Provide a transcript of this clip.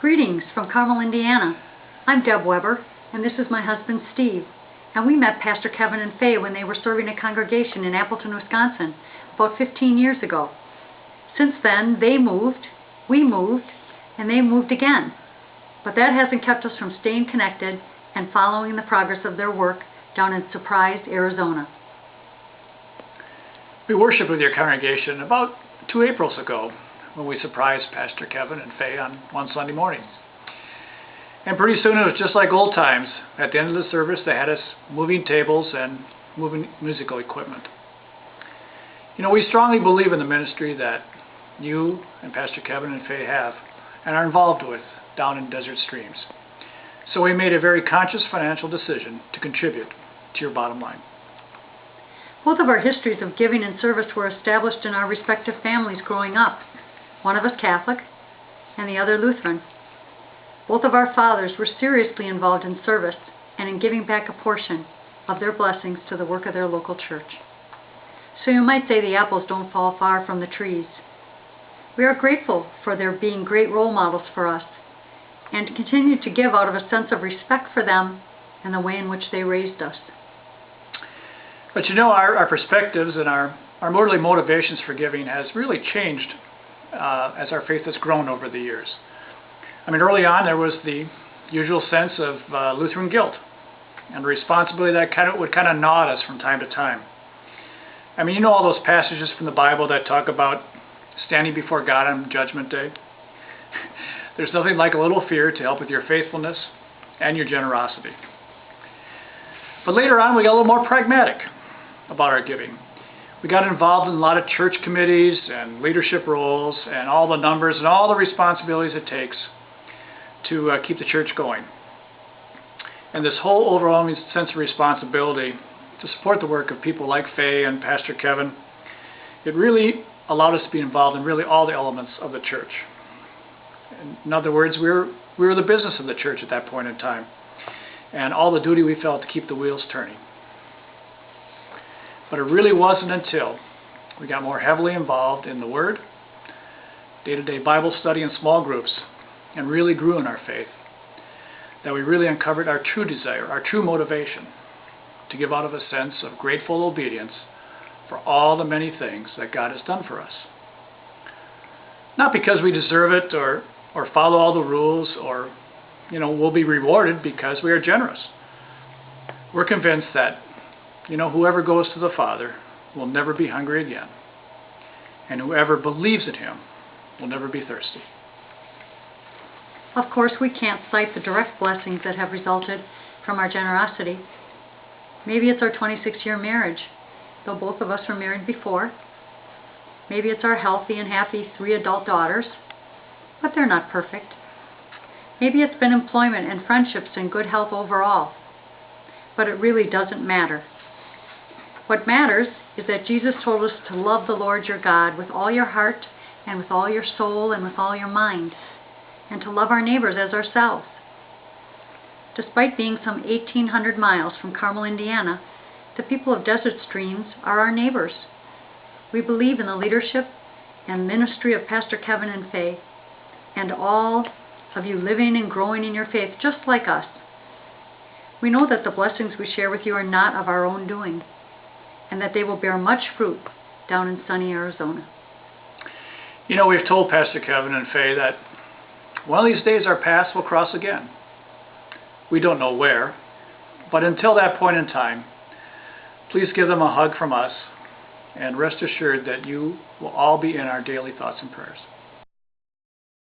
Greetings from Carmel, Indiana. I'm Deb Weber, and this is my husband Steve. And we met Pastor Kevin and Faye when they were serving a congregation in Appleton, Wisconsin, about 15 years ago. Since then, they moved, we moved, and they moved again. But that hasn't kept us from staying connected and following the progress of their work down in Surprise, Arizona. We worshiped with your congregation about 2 Aprils ago when we surprised Pastor Kevin and Faye on one Sunday morning. And pretty soon it was just like old times. At the end of the service they had us moving tables and moving musical equipment. You know, we strongly believe in the ministry that you and Pastor Kevin and Faye have and are involved with down in Desert Streams. So we made a very conscious financial decision to contribute to your bottom line. Both of our histories of giving and service were established in our respective families growing up. One of us Catholic and the other Lutheran. Both of our fathers were seriously involved in service and in giving back a portion of their blessings to the work of their local church. So you might say the apples don't fall far from the trees. We are grateful for their being great role models for us and continue to give out of a sense of respect for them and the way in which they raised us. But you know, our perspectives and our motivations for giving has really changed as our faith has grown over the years. I mean, early on there was the usual sense of Lutheran guilt and responsibility that would kind of gnaw at us from time to time. I mean, you know all those passages from the Bible that talk about standing before God on Judgment Day? There's nothing like a little fear to help with your faithfulness and your generosity. But later on we got a little more pragmatic about our giving. We got involved in a lot of church committees and leadership roles and all the numbers and all the responsibilities it takes to keep the church going. And this whole overwhelming sense of responsibility to support the work of people like Faye and Pastor Kevin, it really allowed us to be involved in really all the elements of the church. In other words, we were the business of the church at that point in time, and all the duty we felt to keep the wheels turning. But it really wasn't until we got more heavily involved in the Word, day-to-day Bible study and small groups, and really grew in our faith, that we really uncovered our true desire, our true motivation to give out of a sense of grateful obedience for all the many things that God has done for us. Not because we deserve it or follow all the rules or, we'll be rewarded because we are generous. We're convinced that, whoever goes to the Father will never be hungry again. And whoever believes in Him will never be thirsty. Of course, we can't cite the direct blessings that have resulted from our generosity. Maybe it's our 26-year marriage, though both of us were married before. Maybe it's our healthy and happy 3 adult daughters, but they're not perfect. Maybe it's been employment and friendships and good health overall. But it really doesn't matter. What matters is that Jesus told us to love the Lord your God with all your heart and with all your soul and with all your mind, and to love our neighbors as ourselves. Despite being some 1,800 miles from Carmel, Indiana, the people of Desert Streams are our neighbors. We believe in the leadership and ministry of Pastor Kevin and Faye, and all of you living and growing in your faith just like us. We know that the blessings we share with you are not of our own doing, and that they will bear much fruit down in sunny Arizona. We've told Pastor Kevin and Faye that one of these days our paths will cross again. We don't know where, but until that point in time, please give them a hug from us and rest assured that you will all be in our daily thoughts and prayers.